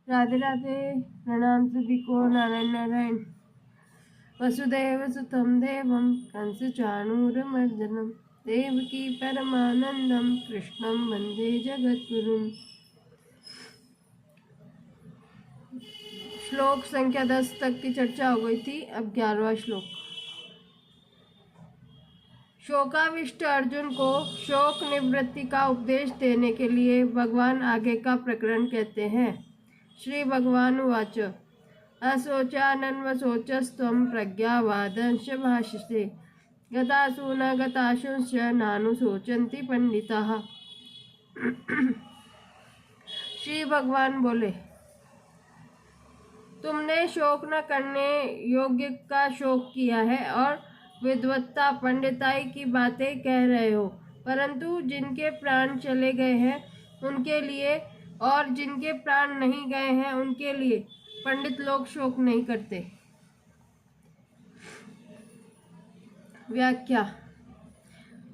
राधे राधे। प्रणाम सभी को। नारायण नारायण। वसुदेव सुतं देवं कंसचाणूरमर्दनं देवकी परमानंदं कृष्णं वंदे जगद्गुरुम्। श्लोक संख्या 10 तक की चर्चा हो गई थी। अब 11वां श्लोक। शोकाविष्ट अर्जुन को शोक निवृत्ति का उपदेश देने के लिए भगवान आगे का प्रकरण कहते हैं। श्री भगवान उवाच अशोचानन्वशोचस्त्वं प्रज्ञावादंश भाषसे गतासु न गताशुंश्च नानुशोचन्ति पंडिताः। श्री भगवान बोले, तुमने शोक न करने योग्य का शोक किया है और विद्वत्ता पंडिताई की बातें कह रहे हो, परंतु जिनके प्राण चले गए हैं उनके लिए और जिनके प्राण नहीं गए हैं उनके लिए पंडित लोग शोक नहीं करते। व्याख्या।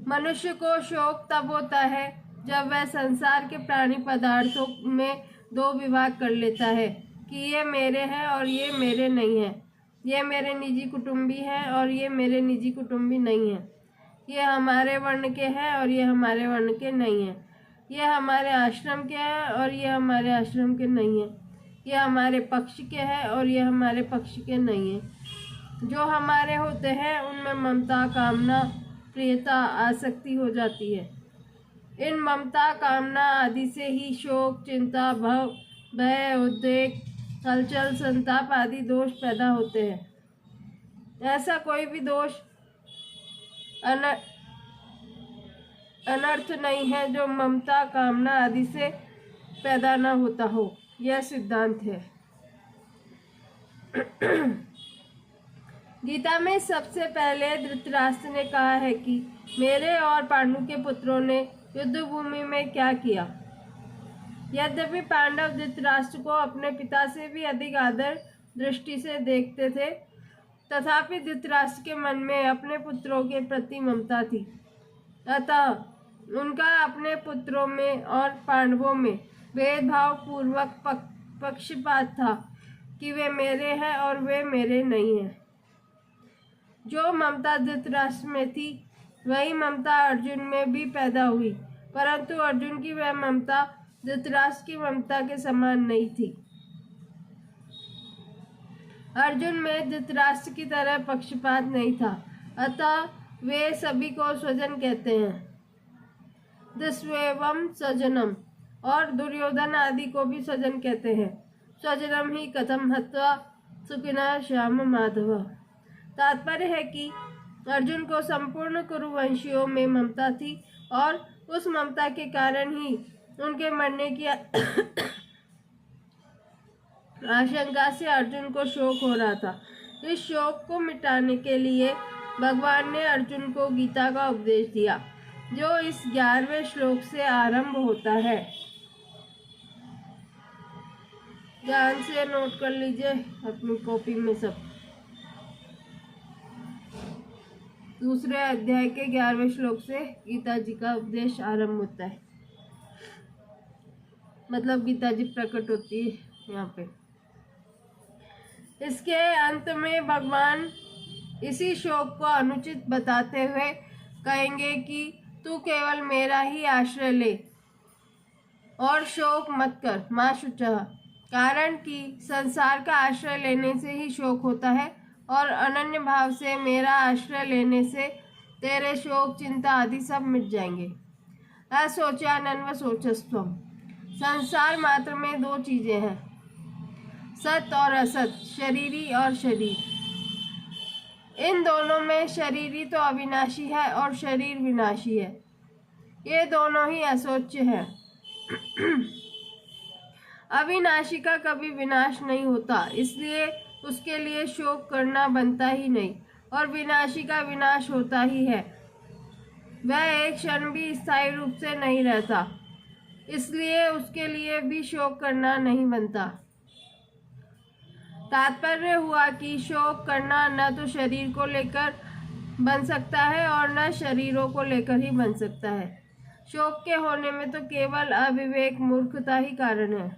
मनुष्य को शोक तब होता है जब वह संसार के प्राणी पदार्थों में दो विभाग कर लेता है कि ये मेरे हैं और ये मेरे नहीं हैं, ये मेरे निजी कुटुंबी हैं और ये मेरे निजी कुटुंबी नहीं हैं, ये हमारे वर्ण के हैं और ये हमारे वर्ण के नहीं हैं, ये हमारे आश्रम के हैं और ये हमारे आश्रम के नहीं हैं, ये हमारे पक्ष के हैं और ये हमारे पक्ष के नहीं हैं। जो हमारे होते हैं उनमें ममता, कामना, प्रियता, आसक्ति हो जाती है। इन ममता, कामना आदि से ही शोक, चिंता, भव, भय, उद्वेग, हलचल, संताप आदि दोष पैदा होते हैं। ऐसा कोई भी दोष अनर्थ नहीं है जो ममता, कामना आदि से पैदा न होता हो। यह सिद्धांत है। गीता में सबसे पहले धृतराष्ट्र ने कहा है कि मेरे और पांडु के पुत्रों ने युद्ध भूमि में क्या किया। यद्यपि पांडव धृतराष्ट्र को अपने पिता से भी अधिक आदर दृष्टि से देखते थे, तथापि धृतराष्ट्र के मन में अपने पुत्रों के प्रति ममता थी। अतः उनका अपने पुत्रों में और पांडवों में भेदभाव पूर्वक पक्षपात था कि वे मेरे हैं और वे मेरे नहीं हैं। जो ममता धृतराष्ट्र में थी वही ममता अर्जुन में भी पैदा हुई, परंतु अर्जुन की वह ममता धृतराष्ट्र की ममता के समान नहीं थी। अर्जुन में धृतराष्ट्र की तरह पक्षपात नहीं था, अतः वे सभी को स्वजन कहते हैं। दस्वेवम स्वजनम, और दुर्योधन आदि को भी स्वजन कहते हैं। स्वजनम ही कथम हत्वा सुखिना श्याम माधव। तात्पर्य है कि अर्जुन को संपूर्ण कुरुवंशियों में ममता थी और उस ममता के कारण ही उनके मरने की आशंका से अर्जुन को शोक हो रहा था। इस शोक को मिटाने के लिए भगवान ने अर्जुन को गीता का उपदेश दिया, जो इस 11वें श्लोक से आरंभ होता है। ध्यान से नोट कर लीजिए अपनी कॉपी में सब। दूसरे अध्याय के 11वें श्लोक से गीता जी का उपदेश आरंभ होता है, मतलब गीता जी प्रकट होती है यहाँ पे। इसके अंत में भगवान इसी शोक को अनुचित बताते हुए कहेंगे कि तू केवल मेरा ही आश्रय ले और शोक मत कर, माँ शुचः। कारण कि संसार का आश्रय लेने से ही शोक होता है और अनन्य भाव से मेरा आश्रय लेने से तेरे शोक, चिंता आदि सब मिट जाएंगे। अशोचानन्वशोचस्त्वम्। संसार मात्र में दो चीजें हैं, सत और असत, शरीरी और शरीर। इन दोनों में शरीरी तो अविनाशी है और शरीर विनाशी है। ये दोनों ही अशोच्य है। अविनाशी का कभी विनाश नहीं होता, इसलिए उसके लिए शोक करना बनता ही नहीं, और विनाशी का विनाश होता ही है। वह एक क्षण भी स्थायी रूप से नहीं रहता, इसलिए उसके लिए भी शोक करना नहीं बनता। तात्पर्य हुआ कि शोक करना न तो शरीर को लेकर बन सकता है और न शरीरों को लेकर ही बन सकता है। शोक के होने में तो केवल अविवेक, मूर्खता ही कारण है।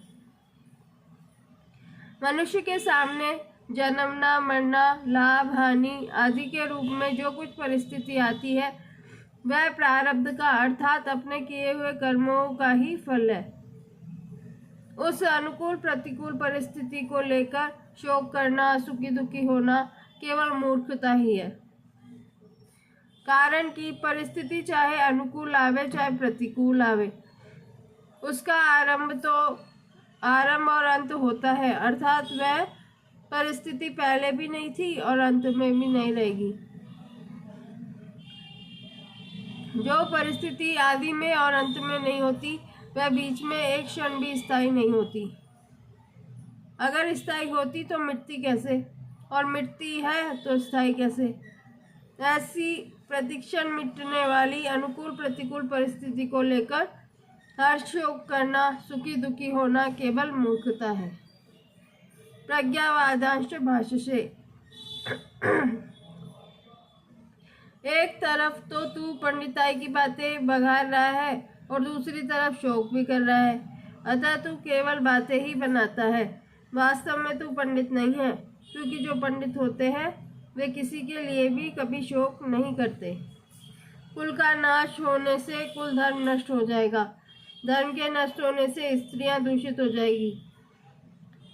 मनुष्य के सामने जन्मना, मरना, लाभ, हानि आदि के रूप में जो कुछ परिस्थिति आती है वह प्रारब्ध का अर्थात अपने किए हुए कर्मों का ही फल है। उस अनुकूल प्रतिकूल परिस्थिति को लेकर शोक करना, सुखी दुखी होना केवल मूर्खता ही है। कारण कि परिस्थिति चाहे अनुकूल आवे चाहे प्रतिकूल आवे, उसका आरंभ और अंत होता है, अर्थात वह परिस्थिति पहले भी नहीं थी और अंत में भी नहीं रहेगी। जो परिस्थिति आदि में और अंत में नहीं होती वह बीच में एक क्षण भी स्थायी नहीं होती। अगर स्थायी होती तो मिटती कैसे, और मिटती है तो स्थायी कैसे। ऐसी प्रतिक्षण मिटने वाली अनुकूल प्रतिकूल परिस्थिति को लेकर हर्ष शोक करना, सुखी दुखी होना केवल मूर्खता है। प्रज्ञावादांश भाष्य से एक तरफ तो तू पंडिताई की बातें बघार रहा है और दूसरी तरफ शोक भी कर रहा है, अतः तू केवल बातें ही बनाता है। वास्तव में तू पंडित नहीं है, क्योंकि जो पंडित होते हैं वे किसी के लिए भी कभी शोक नहीं करते। कुल का नाश होने से कुल धर्म नष्ट हो जाएगा, धर्म के नष्ट होने से स्त्रियां दूषित हो जाएगी,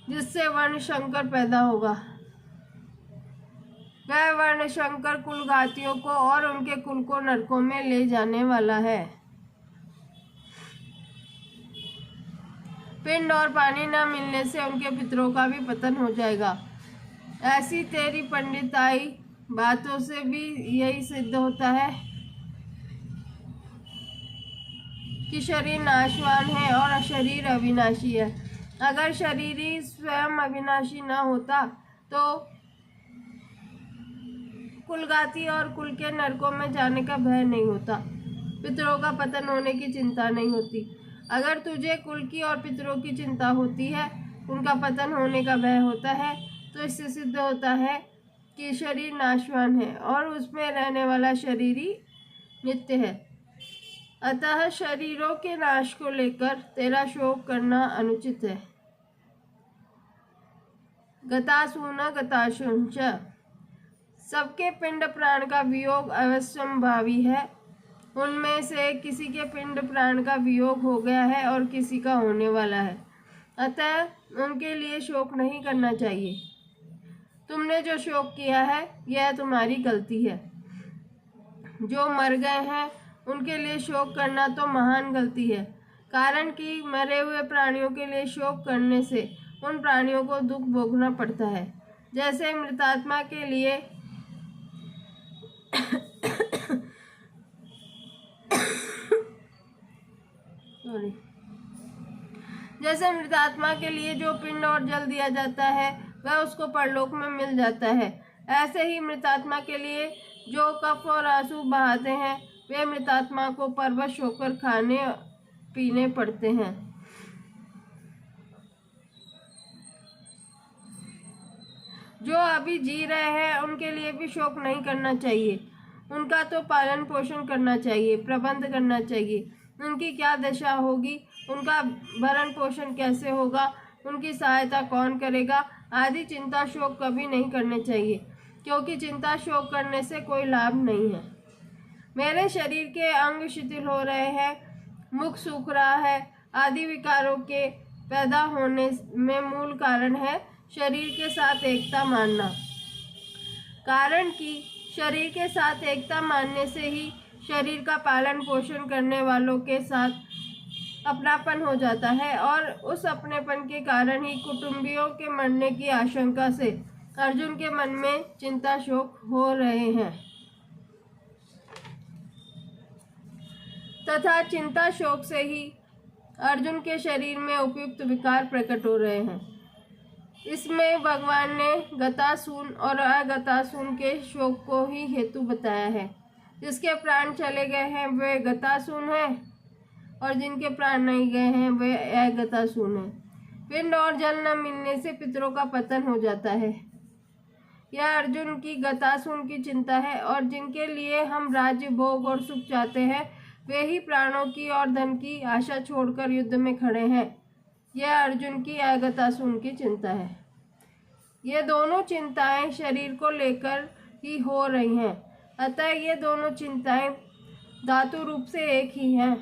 जिससे वर्ण शंकर पैदा होगा। वह वर्ण शंकर कुलघातियों को और उनके कुल को नरकों में ले जाने वाला है। पिंड और पानी न मिलने से उनके पितरों का भी पतन हो जाएगा। ऐसी तेरी पंडिताई बातों से भी यही सिद्ध होता है कि शरीर नाशवान है और शरीर अविनाशी है। अगर शरीर ही स्वयं अविनाशी न होता तो कुलघाती और कुल के नरकों में जाने का भय नहीं होता, पितरों का पतन होने की चिंता नहीं होती। अगर तुझे कुल की और पितरों की चिंता होती है, उनका पतन होने का भय होता है, तो इससे सिद्ध होता है कि शरीर नाशवान है और उसमें रहने वाला शरीर ही नित्य है। अतः शरीरों के नाश को लेकर तेरा शोक करना अनुचित है। गतासून गताशुंच, सबके पिंड प्राण का वियोग अवश्यंभावी है। उनमें से किसी के पिंड प्राण का वियोग हो गया है और किसी का होने वाला है, अतः उनके लिए शोक नहीं करना चाहिए। तुमने जो शोक किया है यह तुम्हारी गलती है। जो मर गए हैं उनके लिए शोक करना तो महान गलती है, कारण कि मरे हुए प्राणियों के लिए शोक करने से उन प्राणियों को दुख भोगना पड़ता है। जैसे मृतात्मा के लिए जैसे मृतात्मा के लिए जो पिंड और जल दिया जाता है वह उसको परलोक में मिल जाता है, ऐसे ही मृतात्मा के लिए जो कफ और आंसू बहाते हैं वे मृतात्मा को परवश होकर खाने पीने पड़ते हैं। जो अभी जी रहे हैं उनके लिए भी शोक नहीं करना चाहिए, उनका तो पालन पोषण करना चाहिए, प्रबंध करना चाहिए। उनकी क्या दशा होगी, उनका भरण पोषण कैसे होगा, उनकी सहायता कौन करेगा आदि चिंता शोक कभी नहीं करने चाहिए, क्योंकि चिंता शोक करने से कोई लाभ नहीं है। मेरे शरीर के अंग शिथिल हो रहे हैं, मुख सूख रहा है आदि विकारों के पैदा होने में मूल कारण है शरीर के साथ एकता मानना। कारण कि शरीर के साथ एकता मानने से ही शरीर का पालन पोषण करने वालों के साथ अपनापन हो जाता है, और उस अपनेपन के कारण ही कुटुंबियों के मरने की आशंका से अर्जुन के मन में चिंता शोक हो रहे हैं तथा चिंता शोक से ही अर्जुन के शरीर में उपयुक्त विकार प्रकट हो रहे हैं। इसमें भगवान ने गतासून और अगतासून के शोक को ही हेतु बताया है। जिसके प्राण चले गए हैं वे गतासून हैं और जिनके प्राण नहीं गए हैं वे अगतासून हैं। पिंड और जल न मिलने से पितरों का पतन हो जाता है, यह अर्जुन की गतासून की चिंता है। और जिनके लिए हम राज्य भोग और सुख चाहते हैं वे ही प्राणों की और धन की आशा छोड़कर युद्ध में खड़े हैं, यह अर्जुन की अगतासून की चिंता है। ये दोनों चिंताएं शरीर को लेकर ही हो रही हैं, अतः ये दोनों चिंताएं धातु रूप से एक ही हैं।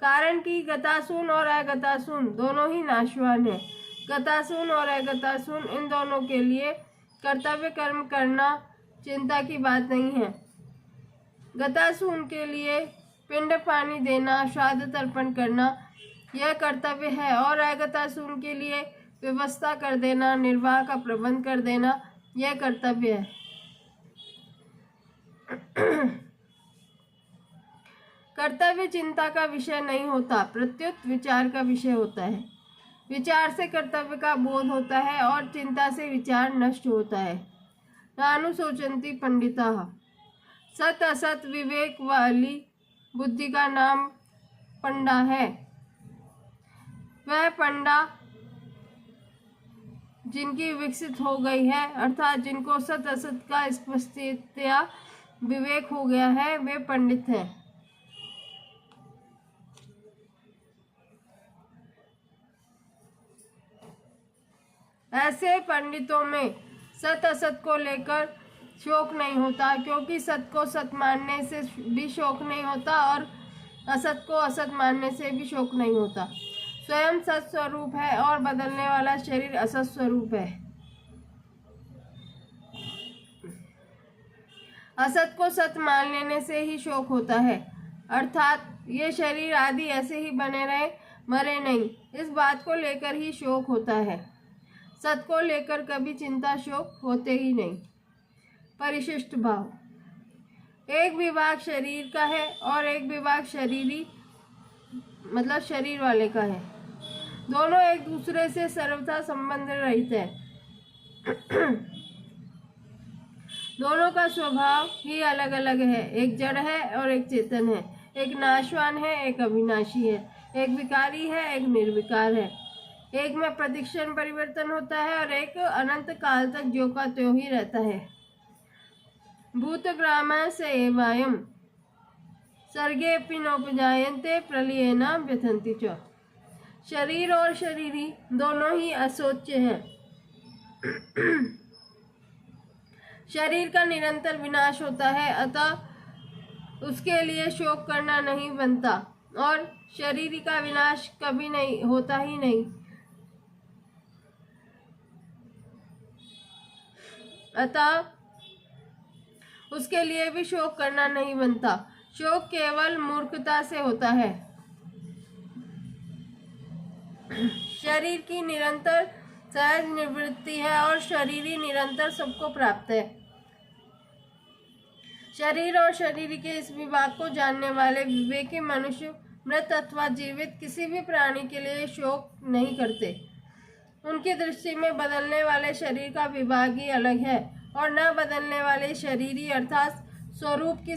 कारण कि गतासून और अगतासून दोनों ही नाशवान हैं। गतासून और अगतासून इन दोनों के लिए कर्तव्य कर्म करना चिंता की बात नहीं है। गतासून के लिए पिंड पानी देना, श्राद्ध तर्पण करना यह कर्तव्य है, और अगतासून के लिए व्यवस्था कर देना, निर्वाह का प्रबंध कर देना यह कर्तव्य है। कर्तव्य चिंता का विषय नहीं होता, प्रत्युत विचार का विषय होता है। विचार से कर्तव्य का बोध होता है और चिंता से विचार नष्ट होता है। नानुशोचन्ति पंडिताः। सत असत विवेक वाली बुद्धि का नाम पंडा है। वह पंडा जिनकी विकसित हो गई है, अर्थात जिनको सत असत का स्पष्टतया विवेक हो गया है, वे पंडित हैं। ऐसे पंडितों में सत असत को लेकर शोक नहीं होता, क्योंकि सत को सत मानने से भी शोक नहीं होता और असत को असत मानने से भी शोक नहीं होता। स्वयं सत स्वरूप है और बदलने वाला शरीर असत स्वरूप है। असत को सत मान लेने से ही शोक होता है, अर्थात ये शरीर आदि ऐसे ही बने रहे, मरे नहीं, इस बात को लेकर ही शोक होता है। सत को लेकर कभी चिंता शोक होते ही नहीं। परिशिष्ट भाव। एक विभाग शरीर का है और एक विभाग शरीरी मतलब शरीर वाले का है। दोनों एक दूसरे से सर्वथा संबंध रहित है। दोनों का स्वभाव ही अलग अलग है। एक जड़ है और एक चेतन है। एक नाशवान है, एक अविनाशी है। एक विकारी है, एक निर्विकार है। एक में प्रतिक्षण परिवर्तन होता है और एक अनंत काल तक ज्यों का त्यों ही रहता है। भूतग्राम से एवायम सर्गेऽपि नोपजायन्ते प्रलयेन व्यथन्ति च। शरीर और शरीरी दोनों ही अशोच्य हैं। शरीर का निरंतर विनाश होता है, अतः उसके लिए शोक करना नहीं बनता, और शरीर का विनाश कभी नहीं होता ही नहीं, अतः उसके लिए भी शोक करना नहीं बनता। शोक केवल मूर्खता से होता है। शरीर की निरंतर सहज निवृत्ति है और शरीरी निरंतर सबको प्राप्त है। शरीर और शरीर के इस विभाग को जानने वाले विवेकी मनुष्य मृत अथवा जीवित किसी भी प्राणी के लिए शोक नहीं करते। उनकी दृष्टि में बदलने वाले शरीर का विभाग ही अलग है और न बदलने वाले शरीरी अर्थात स्वरूप की